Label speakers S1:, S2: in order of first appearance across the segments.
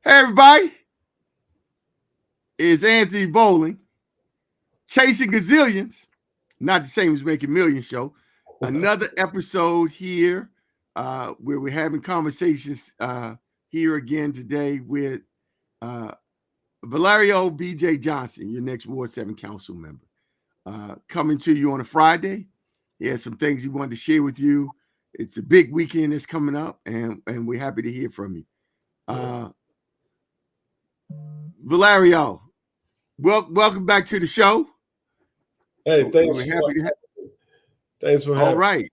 S1: Hey, everybody. It's Anthony Bowling, Chasing Gazillions, not the same as Making Millions show. Another episode here where we're having conversations here again today with Villareal VJ Johnson, your next Ward 7 council member. Coming to you on a Friday. He has some things he wanted to share with you. It's a big weekend that's coming up, and we're happy to hear from you. Villareal, welcome back to the show.
S2: Hey, thanks. Thanks for having me.
S1: All right.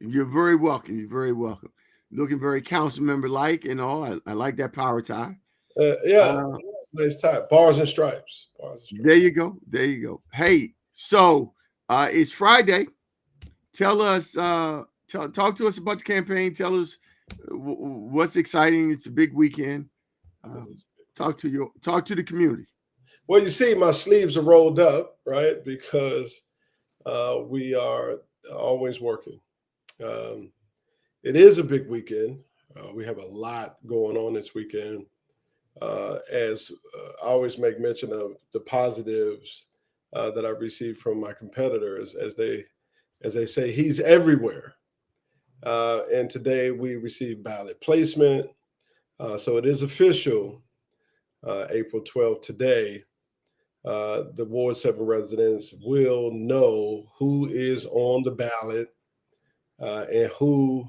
S1: You're very welcome. You're very welcome. Looking very council member like and all. I like that power tie.
S2: Nice tie. Bars and stripes.
S1: There you go. There you go. Hey, so it's Friday. Tell us, talk to us about the campaign. Tell us what's exciting. It's a big weekend. Talk to the community.
S2: Well, you see, my sleeves are rolled up, right? Because we are always working. It is a big weekend. We have a lot going on this weekend. As I always make mention of the positives that I received from my competitors, as they say, he's everywhere. And today we received ballot placement. So it is official. April 12th today, the Ward 7 residents will know who is on the ballot and who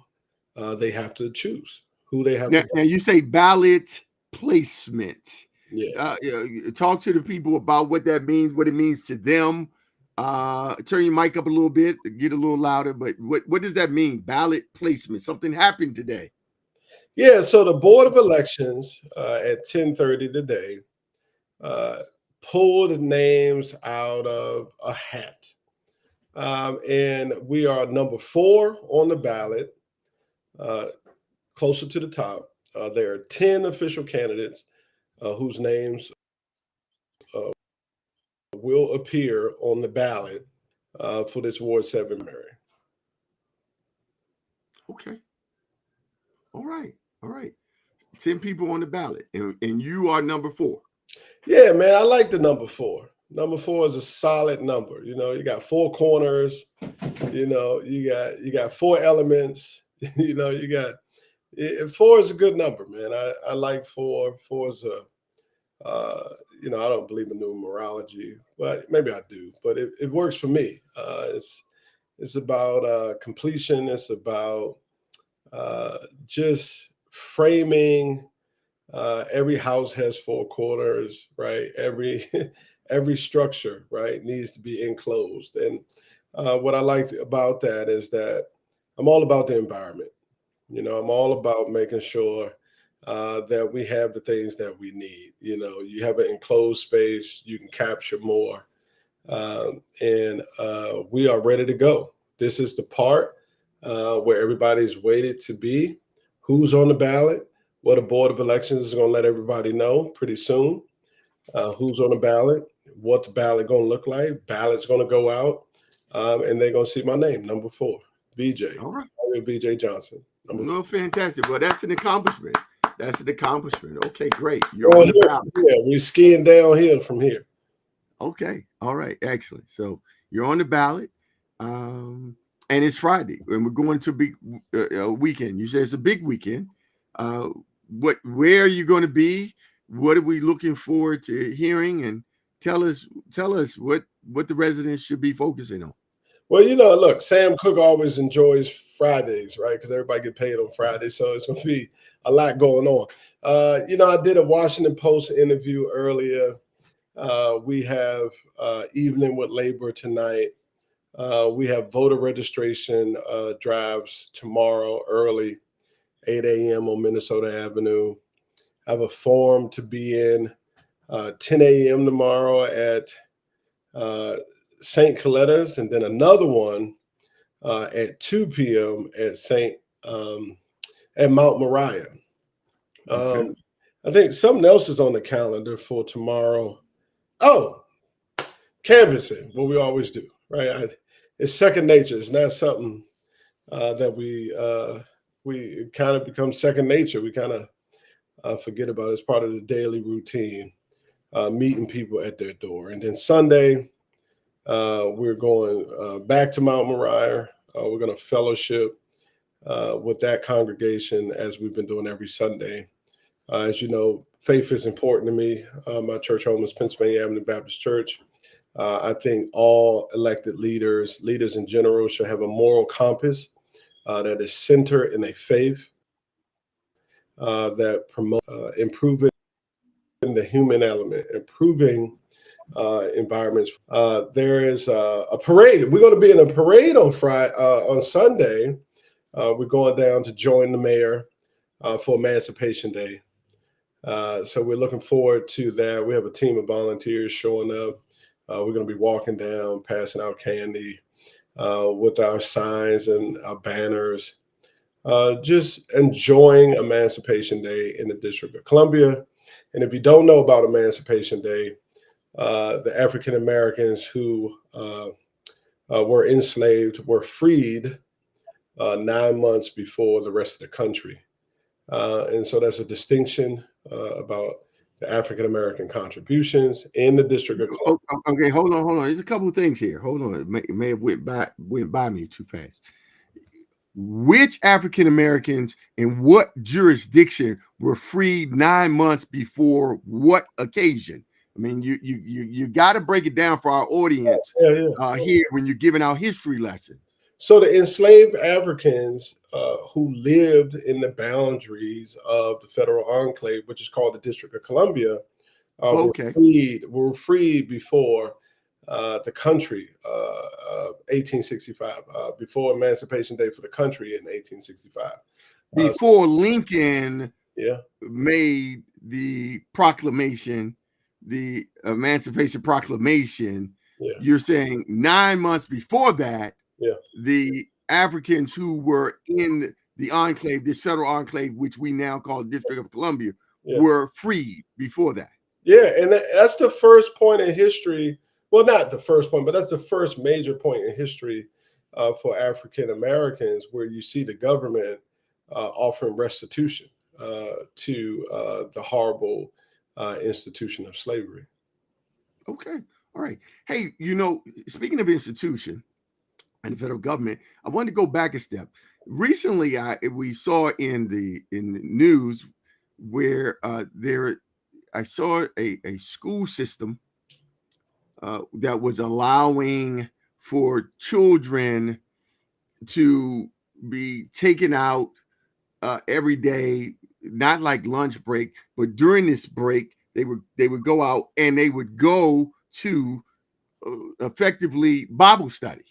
S2: they have to choose. Who they have
S1: now you say ballot placement.
S2: Yeah.
S1: Talk to the people about what that means, what it means to them. Turn your mic up a little bit, get a little louder. But what does that mean? Ballot placement. Something happened today.
S2: Yeah, so the Board of Elections at 10:30 today pulled names out of a hat. And we are number 4 on the ballot, closer to the top. There are 10 official candidates whose names will appear on the ballot for this Ward 7 Mary.
S1: Okay. All right. 10 people on the ballot, and you are number 4.
S2: Yeah, man, I like the number 4. Number 4 is a solid number. You know, you got 4 corners. You know, you got 4 elements. You know, 4 is a good number, man. I like 4. 4 is I don't believe in numerology, but maybe I do. But it works for me. It's about completion. It's about just framing. Every house has 4 corners, right? Every structure, right, needs to be enclosed. And what I like about that is that I'm all about the environment. You know, I'm all about making sure that we have the things that we need. You know, you have an enclosed space, you can capture more. And we are ready to go. This is the part where everybody's waited to be. Who's on the ballot? Well, the Board of Elections is going to let everybody know pretty soon who's on the ballot, what the ballot going to look like. Ballot's going to go out, and they're going to see my name, number 4, VJ.
S1: All right.
S2: VJ Johnson.
S1: No, fantastic. Well, that's an accomplishment. Okay, great.
S2: We're skiing downhill from here.
S1: Okay. All right. Excellent. So you're on the ballot, and it's Friday, and we're going to a big weekend. You say it's a big weekend. Where are you going to be? What are we looking forward to hearing? And tell us what the residents should be focusing on.
S2: Well, you know, look, Sam Cooke always enjoys Fridays, right? Because everybody get paid on Friday, so it's going to be a lot going on. I did a Washington Post interview earlier. We have Evening with Labor tonight. We have voter registration drives tomorrow early, 8 a.m. on Minnesota Avenue. I have a forum to be in 10 a.m. tomorrow at St. Coletta's, and then another one at 2 p.m. at Mount Moriah.
S1: Okay.
S2: I think something else is on the calendar for tomorrow. Oh, canvassing, what we always do, right? It's second nature. It's not something that we kind of become second nature. We kind of forget about it. It's part of the daily routine, meeting people at their door. And then Sunday, we're going back to Mount Moriah. We're going to fellowship with that congregation as we've been doing every Sunday. As you know, faith is important to me. My church home is Pennsylvania Avenue Baptist Church. I think all elected leaders in general, should have a moral compass that is centered in a faith that promotes improving the human element, improving environments. There is a parade. We're going to be in a parade on Sunday. We're going down to join the mayor for Emancipation Day. So we're looking forward to that. We have a team of volunteers showing up. We're going to be walking down, passing out candy with our signs and our banners, just enjoying Emancipation Day in the District of Columbia. And if you don't know about Emancipation Day, the African Americans who were enslaved were freed 9 months before the rest of the country. And so that's a distinction about the African American contributions in the District of Columbia.
S1: Okay, hold on. There's a couple of things here. Hold on, it may have went by me too fast. Which African Americans in what jurisdiction were freed 9 months before what occasion? I mean, you got to break it down for our audience here when you're giving out history lessons.
S2: So the enslaved Africans who lived in the boundaries of the federal enclave, which is called the District of Columbia, were freed before the country, 1865, before Emancipation Day for the country in 1865.
S1: Before Lincoln made the proclamation, the Emancipation Proclamation, you're saying 9 months before that, the Africans who were in the enclave, this federal enclave, which we now call the District of Columbia, were freed before that.
S2: Yeah, and that's the first point in history. Well, not the first point, but that's the first major point in history for African Americans, where you see the government offering restitution to the horrible institution of slavery.
S1: Okay, all right. Hey, speaking of institution and the federal government, I wanted to go back a step. Recently, we saw in the news where I saw a school system that was allowing for children to be taken out every day, not like lunch break, but during this break, they would go out and they would go to effectively Bible study.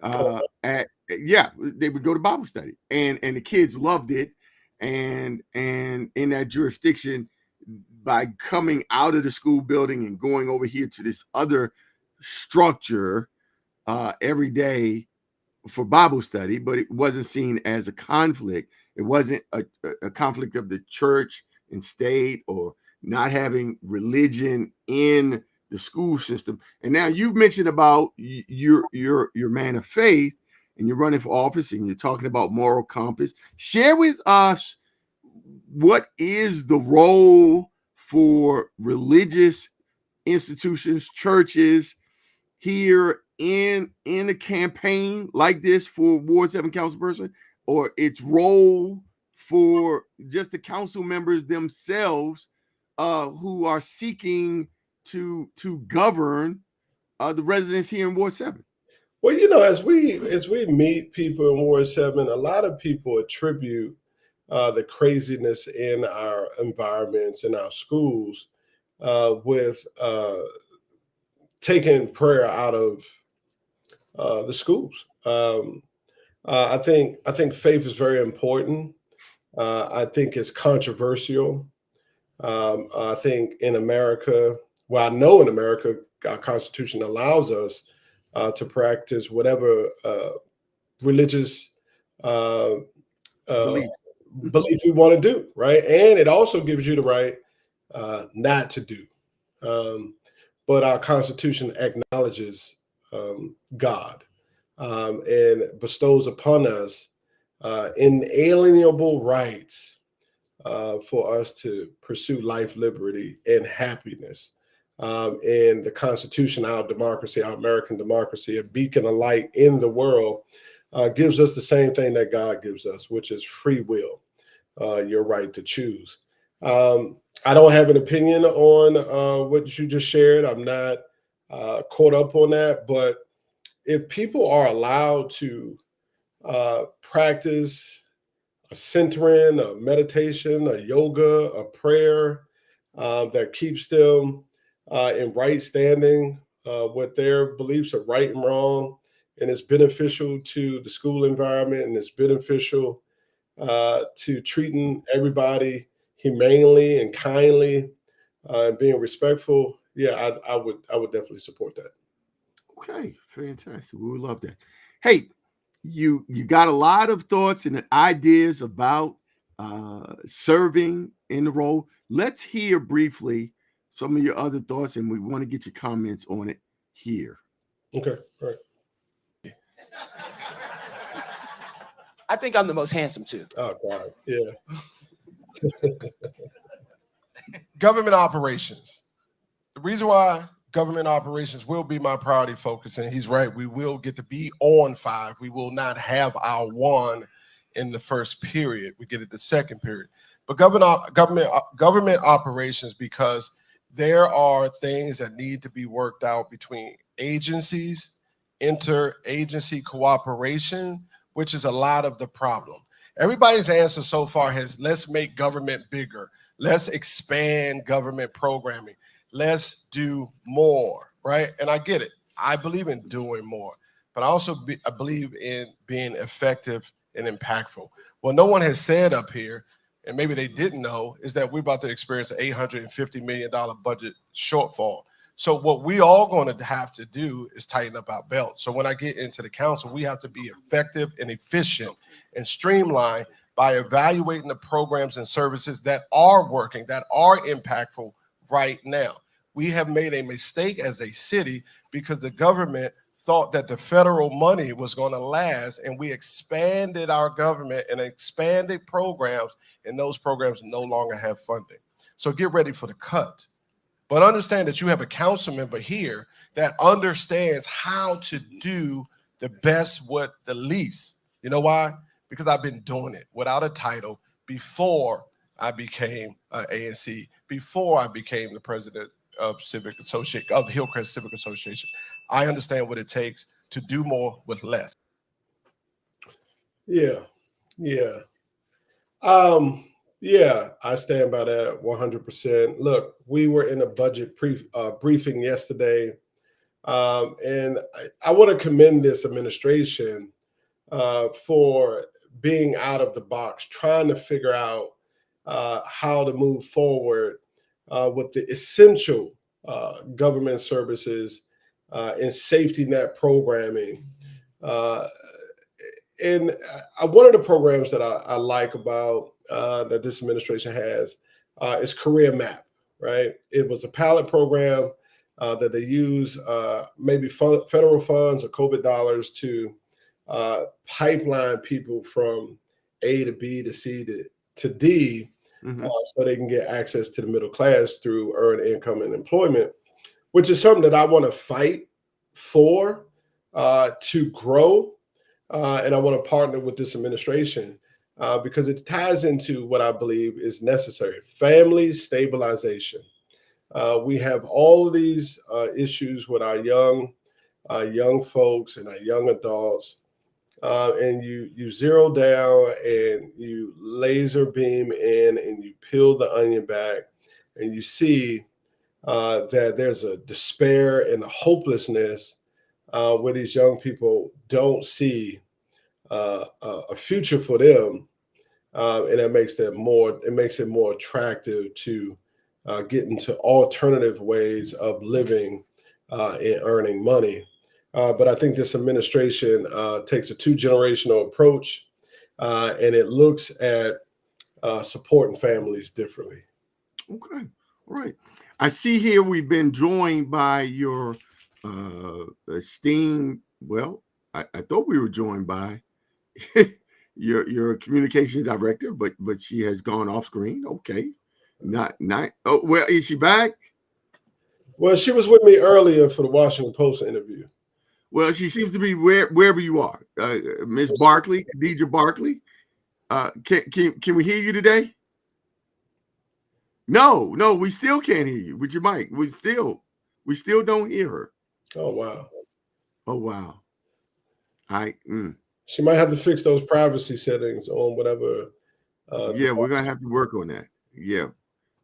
S1: They would go to Bible study, and the kids loved it, and in that jurisdiction, by coming out of the school building and going over here to this other structure every day for Bible study, but it wasn't seen as a conflict. It wasn't a conflict of the church and state, or not having religion in the school system. And now you've mentioned about your man of faith, and you're running for office, and you're talking about moral compass. Share with us, what is the role for religious institutions, churches here in a campaign like this for Ward 7 councilperson, or its role for just the council members themselves who are seeking to govern the residents here in Ward 7?
S2: Well, as we meet people in Ward 7, a lot of people attribute the craziness in our environments, in our schools, with taking prayer out of the schools. I think faith is very important. I think it's controversial. I think in America, I know in America, our Constitution allows us to practice whatever religious belief we want to do, right? And it also gives you the right not to do. But our Constitution acknowledges God and bestows upon us inalienable rights for us to pursue life, liberty, and happiness. And the Constitution, our democracy, our American democracy, a beacon of light in the world, gives us the same thing that God gives us, which is free will, your right to choose. I don't have an opinion on what you just shared. I'm not caught up on that. But if people are allowed to practice a centering, a meditation, a yoga, a prayer that keeps them in right standing with their beliefs of right and wrong, and it's beneficial to the school environment, and it's beneficial to treating everybody humanely and kindly and being respectful. Yeah, I would definitely support that.
S1: Okay, fantastic. We would love that. Hey, you got a lot of thoughts and ideas about serving in the role. Let's hear briefly some of your other thoughts, and we want to get your comments on it here.
S2: Okay, all right.
S3: I think I'm the most handsome too.
S2: Oh God, yeah.
S4: Government operations. The reason why government operations will be my priority focus, and he's right, we will get to be on 5. We will not have our 1 in the first period. We get it the second period. But government operations, because there are things that need to be worked out between agencies, interagency cooperation, which is a lot of the problem. Everybody's answer so far has, let's make government bigger. Let's expand government programming. Let's do more, right? And I get it. I believe in doing more, but I believe in being effective and impactful. What no one has said up here, and maybe they didn't know, is that we're about to experience an $850 million budget shortfall. So what we all going to have to do is tighten up our belt. So when I get into the council, we have to be effective and efficient and streamlined by evaluating the programs and services that are working, that are impactful right now. We have made a mistake as a city because the government thought that the federal money was going to last, and we expanded our government and expanded programs, and those programs no longer have funding. So get ready for the cut. But understand that you have a council member here that understands how to do the best with the least. You know why? Because I've been doing it without a title before I became ANC, before I became the president of the Hillcrest Civic Association. I understand what it takes to do more with less.
S2: Yeah. Yeah, I stand by that 100%. Look, we were in a budget briefing yesterday, and I want to commend this administration for being out of the box, trying to figure out how to move forward with the essential government services and safety net programming. And one of the programs that I like about that this administration has is Career Map, right? It was a pilot program that they use maybe federal funds or COVID dollars to pipeline people from A to B to C to D, so they can get access to the middle class through earned income and employment, which is something that I want to fight for to grow. And I want to partner with this administration because it ties into what I believe is necessary: family stabilization. We have all of these issues with our young folks and our young adults, and you zero down and you laser beam in and you peel the onion back, and you see that there's a despair and a hopelessness where these young people don't see a future for them, and that makes it more attractive to get into alternative ways of living and earning money. But I think this administration takes a 2-generational approach, and it looks at supporting families differently.
S1: Okay, all right. I see here we've been joined by your esteemed. Well, I thought we were joined by your communications director, but she has gone off screen. Okay, not. Oh, well, is she back?
S2: Well, she was with me earlier for the Washington Post interview.
S1: Well, she seems to be wherever you are, Miss Barkley, Khadija Barkley. Can we hear you today? No, we still can't hear you with your mic. We still don't hear her.
S2: Oh wow.
S1: Oh wow.
S2: She might have to fix those privacy settings on whatever.
S1: Yeah, we're gonna have to work on that. Yeah,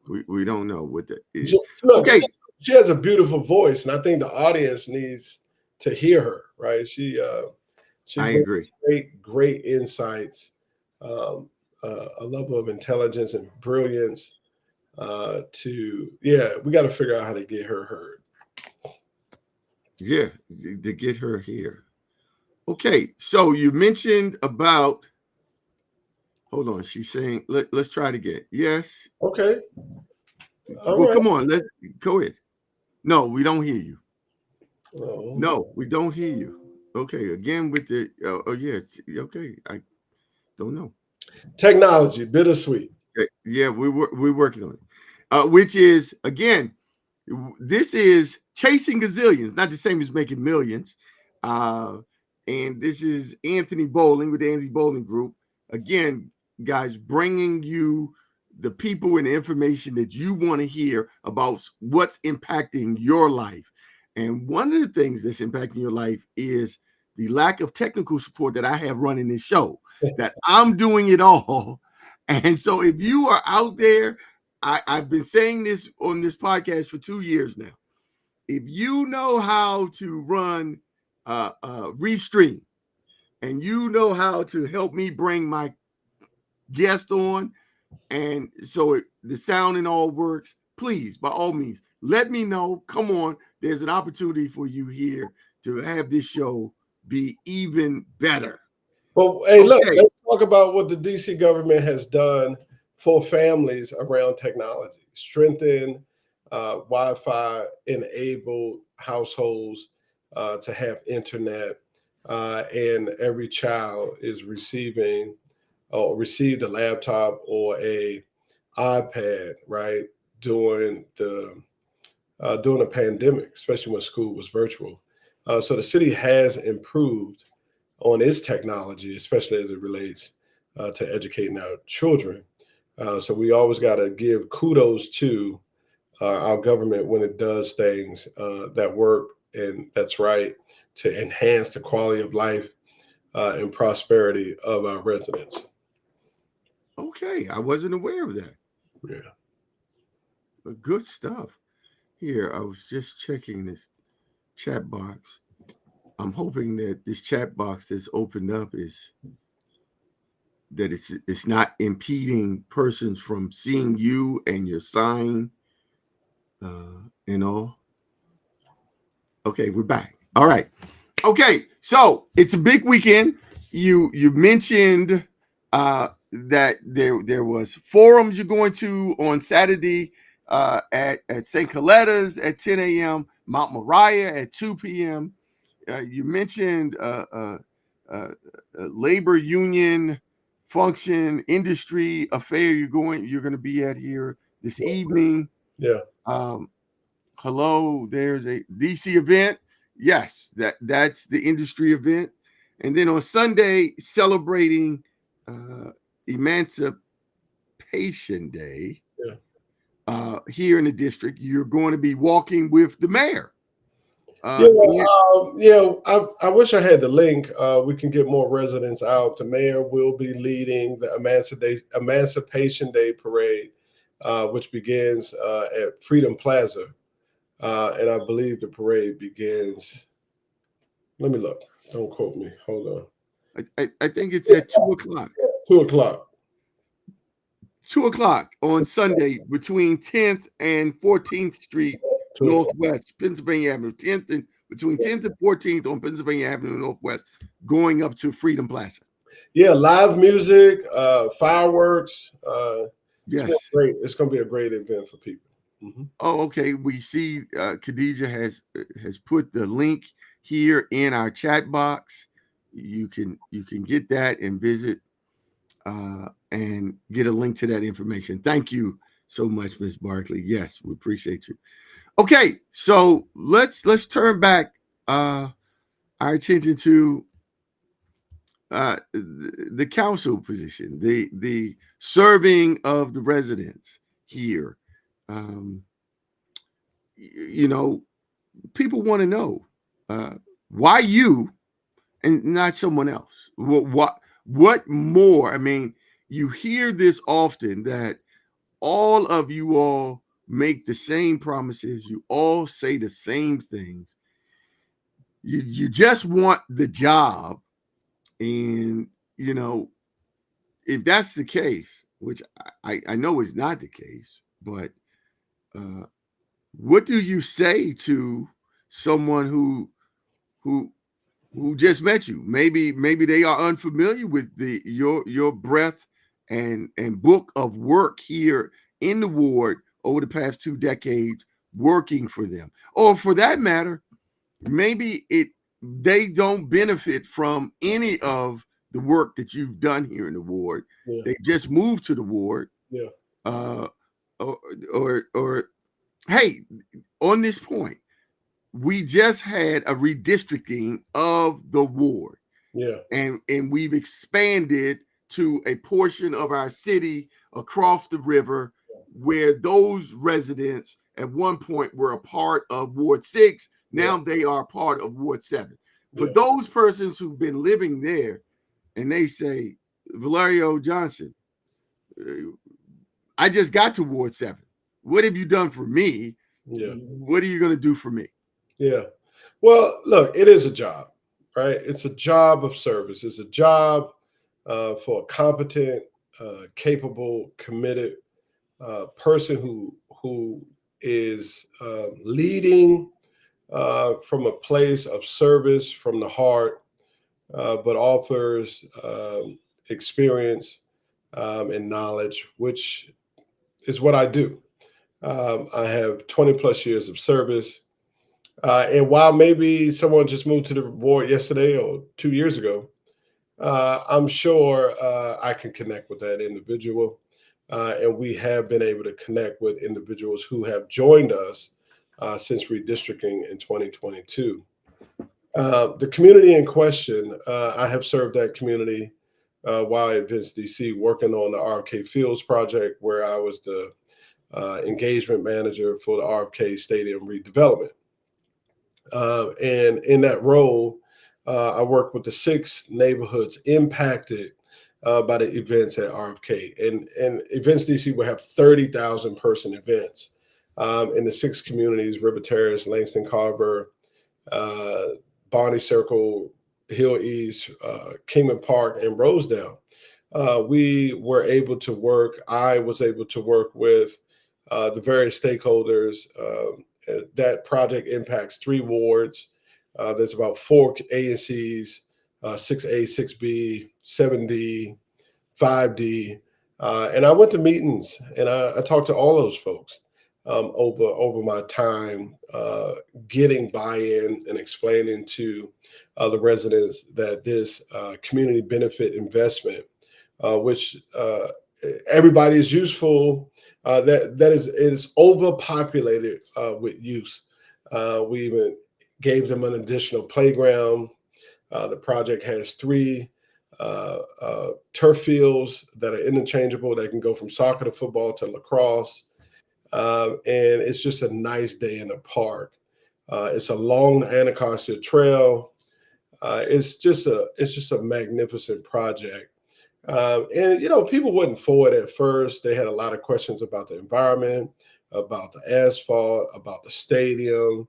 S1: we don't know what that is.
S2: Look, okay, she has a beautiful voice, and I think the audience needs to hear her. Right? She
S1: I agree.
S2: Great insights, a level of intelligence and brilliance. We got to figure out how to get her heard.
S1: Yeah, to get her here. Okay, so you mentioned about. Hold on, she's saying. Let's try it again. Yes.
S2: Okay.
S1: Well, come on. Let's go ahead. No, we don't hear you.
S2: Oh.
S1: No, we don't hear you. Okay, again with the. Yes. Okay, I don't know.
S2: Technology, bittersweet.
S1: Okay. Yeah, we're working on it. Which is again, this is chasing gazillions, not the same as making millions. And this is Anthony Bowling with the Anthony Bowling Group. Again, guys, bringing you the people and the information that you want to hear about what's impacting your life. And one of the things that's impacting your life is the lack of technical support that I have running this show, that I'm doing it all. And so if you are out there, I've been saying this on this podcast for 2 years now. If you know how to run Restream, and you know how to help me bring my guest on, and so the sound and all works, please, by all means, let me know. Come on, there's an opportunity for you here to have this show be even better.
S2: Well, hey, look, let's talk about what the DC government has done for families around technology. Strengthen Wi-Fi enabled households to have internet, and every child is received a laptop or a iPad, right, during the pandemic, especially when school was virtual. So the city has improved on its technology, especially as it relates to educating our children. So we always got to give kudos to our government when it does things that work and that's right to enhance the quality of life and prosperity of our residents.
S1: Okay, I wasn't aware of that.
S2: Yeah.
S1: Good stuff. Here, I was just checking this chat box. I'm hoping that this chat box that's opened up is that it's not impeding persons from seeing you and your sign and all. Okay, we're back. All right. Okay, so it's a big weekend. You mentioned that there was forums you're going to on Saturday at St. Coletta's at 10 a.m., Mount Moriah at 2 p.m. You mentioned labor union function industry affair you're going to be at here this evening.
S2: Yeah.
S1: Hello, there's a DC event. Yes, that's the industry event. And then on Sunday, celebrating Emancipation Day.
S2: Yeah.
S1: Here in the district, you're going to be walking with the mayor.
S2: I wish I had the link. We can get more residents out. The mayor will be leading the Emancipation Day parade, which begins at Freedom Plaza. And I believe the parade begins. Let me look. Don't quote me. Hold
S1: on. I think it's at 2 o'clock.
S2: 2 o'clock.
S1: 2 o'clock on Sunday between 10th and 14th Street Northwest, Pennsylvania Avenue. 10th and between 10th and 14th on Pennsylvania Avenue Northwest, going up to Freedom Plaza.
S2: Yeah, live music, fireworks.
S1: Yes,
S2: it's great. It's going to be a great event for people. Mm-hmm.
S1: Oh, okay. We see Khadija has put the link here in our chat box. You can get that and visit and get a link to that information. Thank you so much, Ms. Barkley. Yes, we appreciate you. Okay, so let's turn back our attention to the council position, the serving of the residents here. You know, people want to know why you and not someone else. What more? I mean, you hear this often that all of you all make the same promises. You all say the same things. You just want the job, and you know, if that's the case, which I know is not the case, but what do you say to someone who just met you? Maybe they are unfamiliar with your breadth and book of work here in the ward over the past 2 decades working for them. Or for that matter, maybe they don't benefit from any of the work that you've done here in the ward.
S2: Yeah.
S1: They just moved to the ward.
S2: Yeah.
S1: Or hey, on this point, we just had a redistricting of the ward.
S2: Yeah.
S1: And we've expanded to a portion of our city across the river where those residents at one point were a part of Ward 6. Now they are part of Ward 7. For those persons who've been living there and they say, Villareal Johnson, I just got to Ward 7. What have you done for me?
S2: Yeah.
S1: What are you going to do for me?
S2: Yeah. Well, look, it is a job, right? It's a job of service. It's a job for a competent, capable, committed person who is leading from a place of service from the heart, but offers experience and knowledge, which is what I do. I have 20 plus years of service. And while maybe someone just moved to the board yesterday or 2 years ago, I'm sure I can connect with that individual. And we have been able to connect with individuals who have joined us since redistricting in 2022. The community in question, I have served that community while at Vince DC working on the RFK Fields project, where I was the engagement manager for the RFK Stadium redevelopment. And in that role, I worked with the 6 neighborhoods impacted by the events at RFK. And Events DC will have 30,000 person events in the 6 communities: River Terrace, Langston Carver, Bonnie Circle, Hill East, Kingman Park, and Rosedale. We were able to work, I was able to work with the various stakeholders. That project impacts 3 wards. There's about 4 ANCs, 6A, 6B, 7D, 5D. And I went to meetings and I talked to all those folks over my time, getting buy-in and explaining to the residents that this community benefit investment, which everybody is useful, that is overpopulated with use. We even gave them an additional playground. The project has 3 turf fields that are interchangeable. They can go from soccer to football to lacrosse. And it's just a nice day in the park. It's along the Anacostia Trail. It's just a magnificent project. And, you know, people wasn't for it at first. They had a lot of questions about the environment, about the asphalt, about the stadium,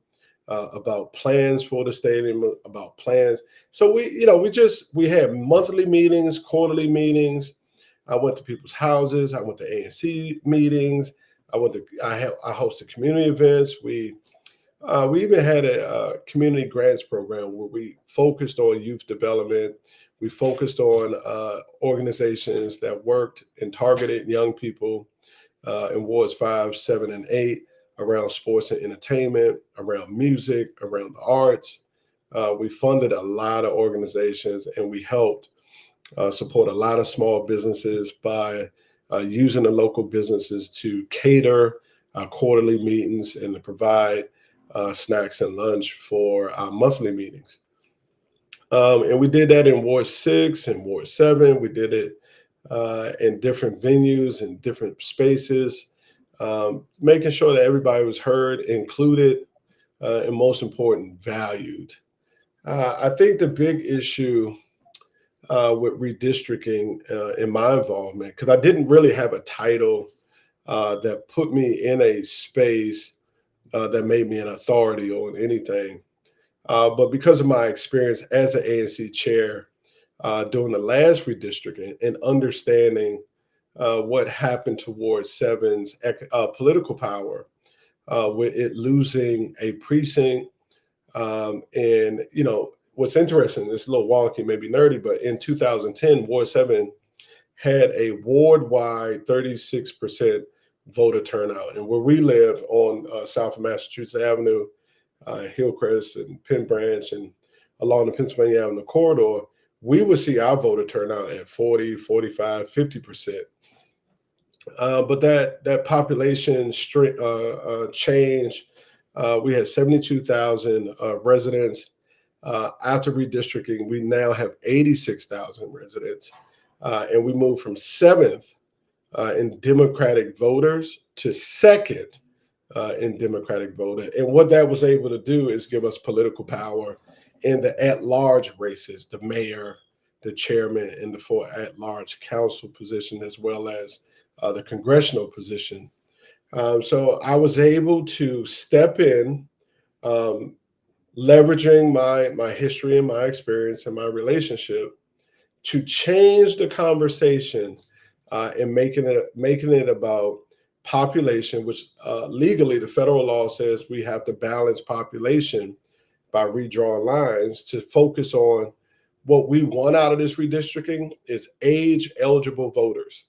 S2: about plans for the stadium, about plans. So we had monthly meetings, quarterly meetings. I went to people's houses. I went to ANC meetings. I hosted community events. We even had a community grants program where we focused on youth development. We focused on organizations that worked and targeted young people in wards 5, 7, and 8 around sports and entertainment, around music, around the arts. We funded a lot of organizations, and we helped support a lot of small businesses by using the local businesses to cater quarterly meetings and to provide snacks and lunch for our monthly meetings. And we did that in Ward 6 and Ward 7. We did it in different venues and different spaces, making sure that everybody was heard, included, and most important, valued. I think the big issue with redistricting in my involvement, because I didn't really have a title that put me in a space that made me an authority on anything. But because of my experience as an ANC chair during the last redistricting and understanding what happened towards 7's political power, with it losing a precinct. And, you know, what's interesting, it's a little wonky, maybe nerdy, but in 2010, Ward 7 had a ward-wide 36% voter turnout. And where we live on South of Massachusetts Avenue, Hillcrest and Penn Branch and along the Pennsylvania Avenue corridor, we would see our voter turnout at 40, 45, 50%. But that population change, we had 72,000 residents. After redistricting, we now have 86,000 residents. And we moved from 7th in Democratic voters to 2nd in Democratic voter. And what that was able to do is give us political power in the at-large races, the mayor, the chairman, and the 4 at-large council position, as well as the congressional position. So I was able to step in, leveraging my history and my experience and my relationship to change the conversation and making it about population, which legally the federal law says we have to balance population by redrawing lines to focus on what we want out of this redistricting is age eligible voters.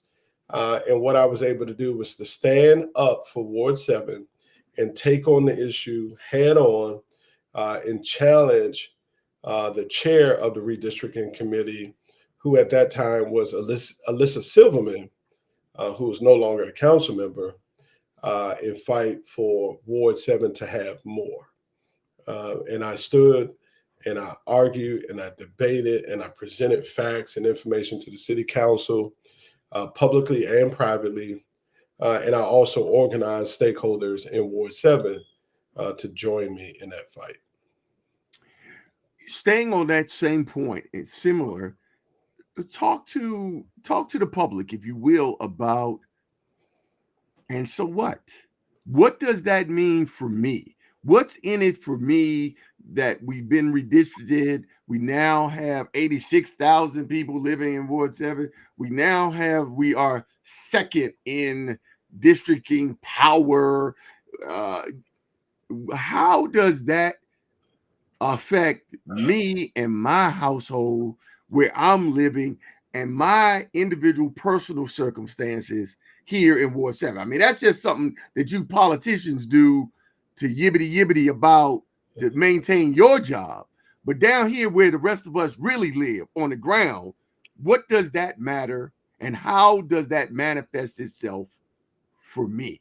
S2: And what I was able to do was to stand up for Ward 7 and take on the issue head on and challenge the chair of the redistricting committee, who at that time was Alyssa Silverman, who was no longer a council member, and fight for Ward 7 to have more. And I stood and I argued and I debated and I presented facts and information to the city council, publicly and privately. And I also organized stakeholders in Ward 7 to join me in that fight.
S1: Staying on that same point, it's similar. Talk to the public, if you will, about, and so what? What does that mean for me? What's in it for me that we've been redistricted? We now have 86,000 people living in Ward 7. We are 2nd in districting power. How does that affect me and my household where I'm living and my individual personal circumstances here in Ward 7? I mean, that's just something that you politicians do to yibbity about to maintain your job. But down here where the rest of us really live on the ground, what does that matter? And how does that manifest itself for me?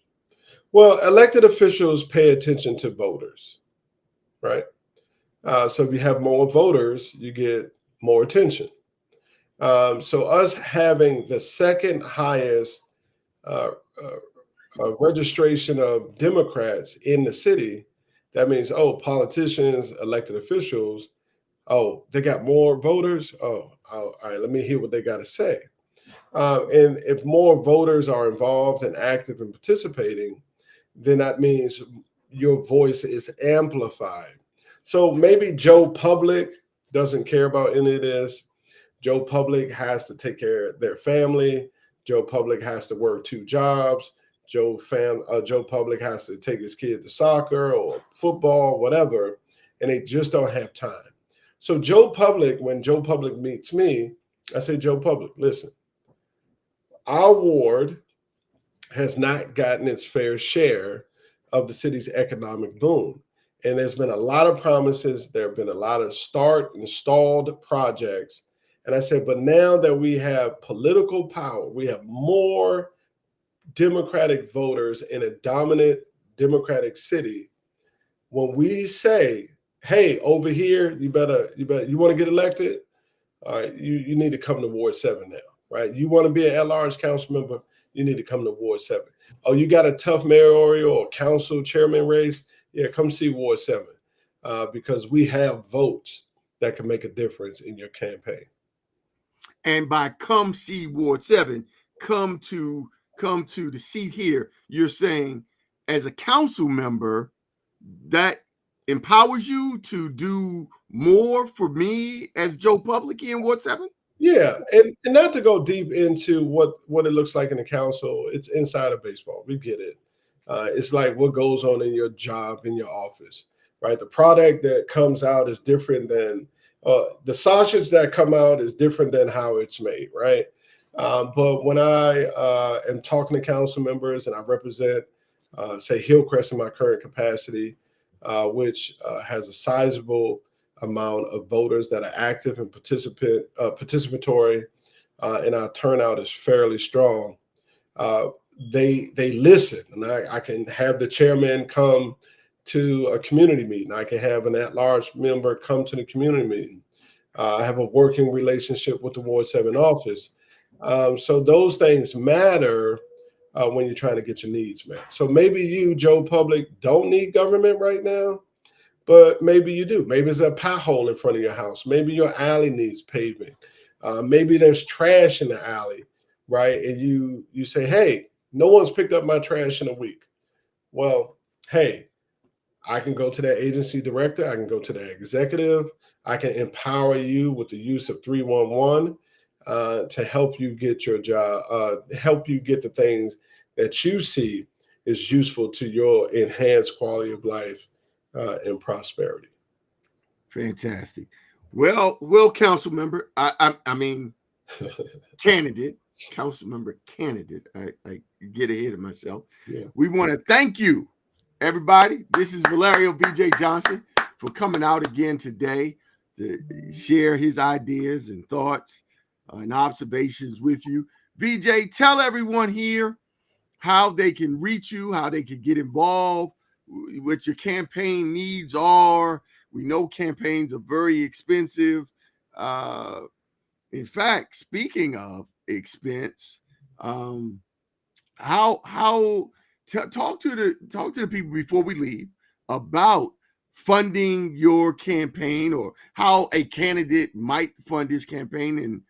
S2: Well, elected officials pay attention to voters, right? So if you have more voters, you get more attention. So us having the 2nd highest registration of Democrats in the city, that means, politicians, elected officials, they got more voters. All right, let me hear what they got to say. And if more voters are involved and active and participating, then that means your voice is amplified. So maybe Joe Public doesn't care about any of this. Joe Public has to take care of their family. Joe Public has to work 2 jobs. Joe Public has to take his kid to soccer or football, whatever, and they just don't have time. So Joe Public, when Joe Public meets me, I say, Joe Public, listen, our ward has not gotten its fair share of the city's economic boom. And there's been a lot of promises. There have been a lot of stalled projects And I said, but now that we have political power, we have more Democratic voters in a dominant Democratic city. When we say, hey, over here, you want to get elected? All right, you need to come to Ward 7 now, right? You want to be an at-large council member? You need to come to Ward 7. Oh, you got a tough mayoral or council chairman race? Yeah, come see Ward 7 because we have votes that can make a difference in your campaign.
S1: And by come see Ward 7, come to the seat here, you're saying as a council member, that empowers you to do more for me as Joe Public in Ward 7?
S2: Yeah, and not to go deep into what it looks like in the council, it's inside of baseball. We get it. It's like what goes on in your job, in your office, right? The product that comes out is different than the sausage that come out is different than how it's made, right? But when I am talking to council members and I represent, say, Hillcrest in my current capacity, which has a sizable amount of voters that are active and participatory, and our turnout is fairly strong. They listen, and I can have the chairman come to a community meeting. I can have an at-large member come to the community meeting. I have a working relationship with the Ward 7 office. So those things matter when you're trying to get your needs met. So maybe you, Joe Public, don't need government right now, but maybe you do. Maybe there's a pothole in front of your house. Maybe your alley needs paving. Maybe there's trash in the alley, right? And you say, hey, no one's picked up my trash in a week. Well, hey, I can go to that agency director. I can go to the executive. I can empower you with the use of 311 to help you get your job, help you get the things that you see is useful to your enhanced quality of life and prosperity.
S1: Fantastic. Well, council member, I mean, council member candidate. I get ahead of myself.
S2: Yeah.
S1: We want to thank you, everybody. This is Villareal VJ Johnson for coming out again today to share his ideas and thoughts and observations with you. VJ, tell everyone here how they can reach you, how they can get involved, what your campaign needs are. We know campaigns are very expensive. In fact, speaking of expense, talk to the people before we leave about funding your campaign, or how a candidate might fund his campaign, and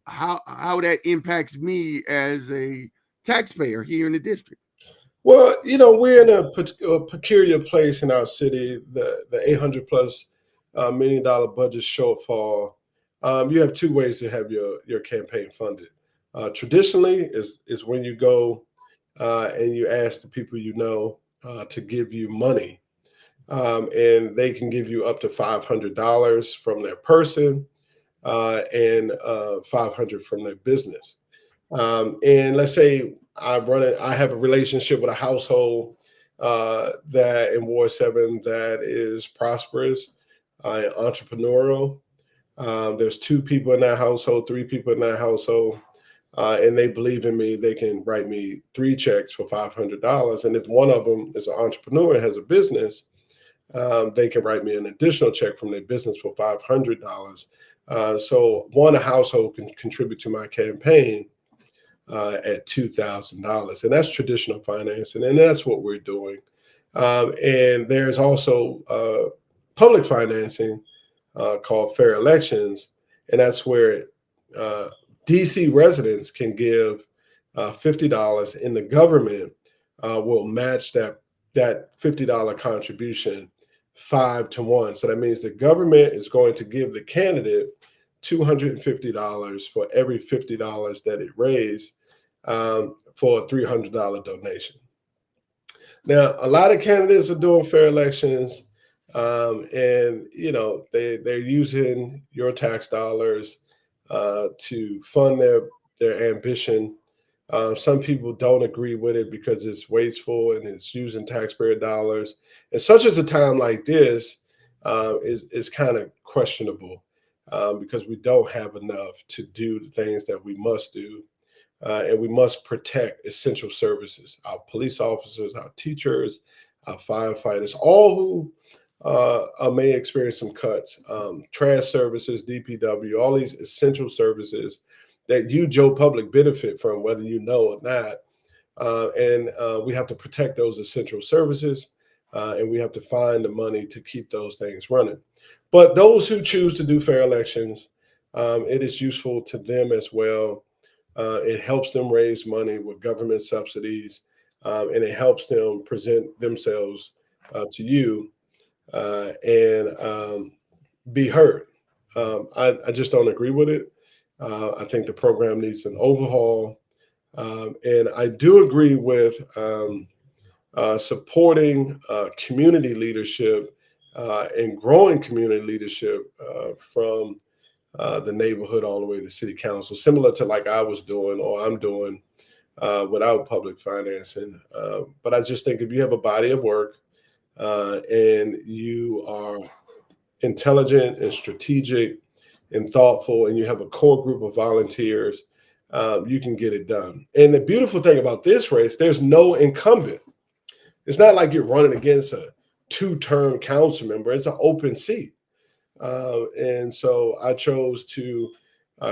S1: how that impacts me as a taxpayer here in the district.
S2: Well, we're in a peculiar place in our city. The $800+ million budget shortfall. You have two ways to have your campaign funded. Traditionally, is when you go and you ask the people to give you money, and they can give you up to $500 from their person and $500 from their business. And let's say I have a relationship with a household that in Ward 7 that is prosperous, entrepreneurial. There's 2 people in that household, 3 people in that household, and they believe in me. They can write me 3 checks for $500. And if one of them is an entrepreneur and has a business, they can write me an additional check from their business for $500. So a household can contribute to my campaign at $2,000, and that's traditional financing, and that's what we're doing. And there's also public financing called fair elections, and that's where DC residents can give $50, and the government will match that $50 contribution 5 to 1. So that means the government is going to give the candidate $250 for every $50 that it raised for a $300 donation. Now, a lot of candidates are doing fair elections, and they're using your tax dollars to fund their ambition. Some people don't agree with it because it's wasteful and it's using taxpayer dollars. And such as a time like this is kind of questionable. because we don't have enough to do the things that we must do. And we must protect essential services, our police officers, our teachers, our firefighters, all who may experience some cuts, trash services, DPW, all these essential services that you, Joe Public, benefit from, whether you know or not. And we have to protect those essential services, and we have to find the money to keep those things running. But those who choose to do fair elections, it is useful to them as well. It helps them raise money with government subsidies, and it helps them present themselves to you and be heard. I just don't agree with it. I think the program needs an overhaul. And I do agree with supporting community leadership and growing community leadership from the neighborhood all the way to city council, similar to like I was doing or I'm doing without public financing. But I just think if you have a body of work and you are intelligent and strategic and thoughtful, and you have a core group of volunteers, you can get it done. And the beautiful thing about this race, there's no incumbent. It's not like you're running against a 2-term council member. It's an open seat. And so I chose to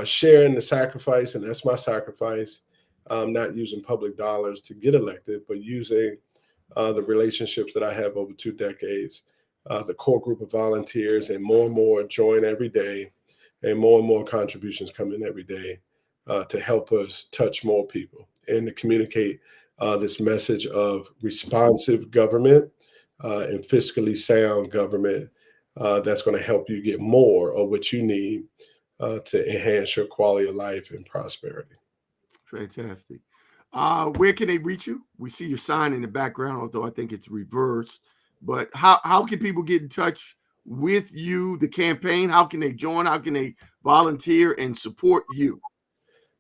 S2: share in the sacrifice, and that's my sacrifice, not using public dollars to get elected, but using the relationships that I have over 2 decades, the core group of volunteers, and more join every day, and more contributions come in every day to help us touch more people and to communicate this message of responsive government and fiscally sound government that's going to help you get more of what you need to enhance your quality of life and prosperity.
S1: Fantastic. Where can they reach you? We see your sign in the background, although I think it's reversed. But how can people get in touch with you, the campaign? How can they join? How can they volunteer and support you?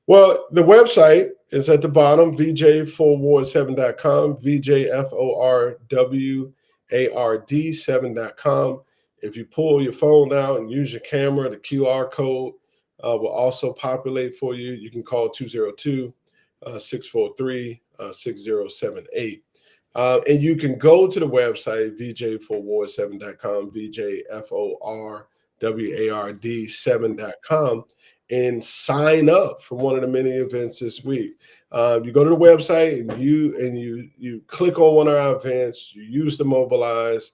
S2: Well, the website is at the bottom, vj4ward7.com, VJFORWARD7.com. If you pull your phone out and use your camera, the QR code will also populate for you. You can call 202-643-6078. And you can go to the website, vj4ward7.com, VJFORWARD7.com, and sign up for one of the many events this week. You go to the website and you click on one of our events. You use the Mobilize.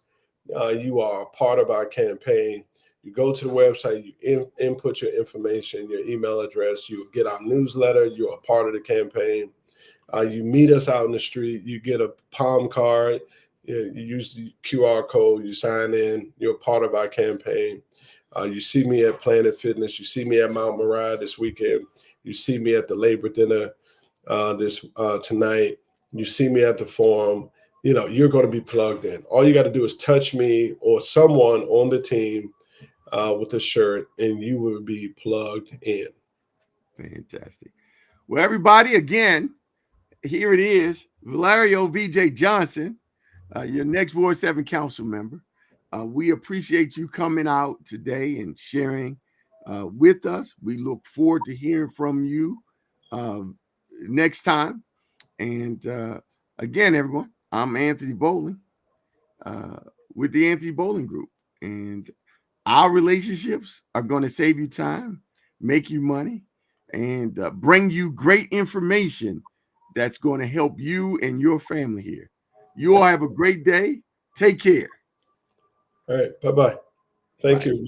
S2: You are a part of our campaign. You go to the website. You input your information, your email address. You get our newsletter. You're a part of the campaign. You meet us out in the street. You get a palm card. You use the QR code. You sign in. You're a part of our campaign. You see me at Planet Fitness. You see me at Mount Moriah this weekend. You see me at the Labor Dinner tonight. You see me at the Forum. You're going to be plugged in. All you got to do is touch me or someone on the team with a shirt, and you will be plugged in.
S1: Fantastic. Well, everybody, again, here it is, Villareal VJ Johnson, your next Ward 7 council member. We appreciate you coming out today and sharing with us. We look forward to hearing from you next time. And again, everyone, I'm Anthony Bowling with the Anthony Bowling Group. And our relationships are going to save you time, make you money, and bring you great information that's going to help you and your family here. You all have a great day. Take care.
S2: All right. Bye-bye. Thank you.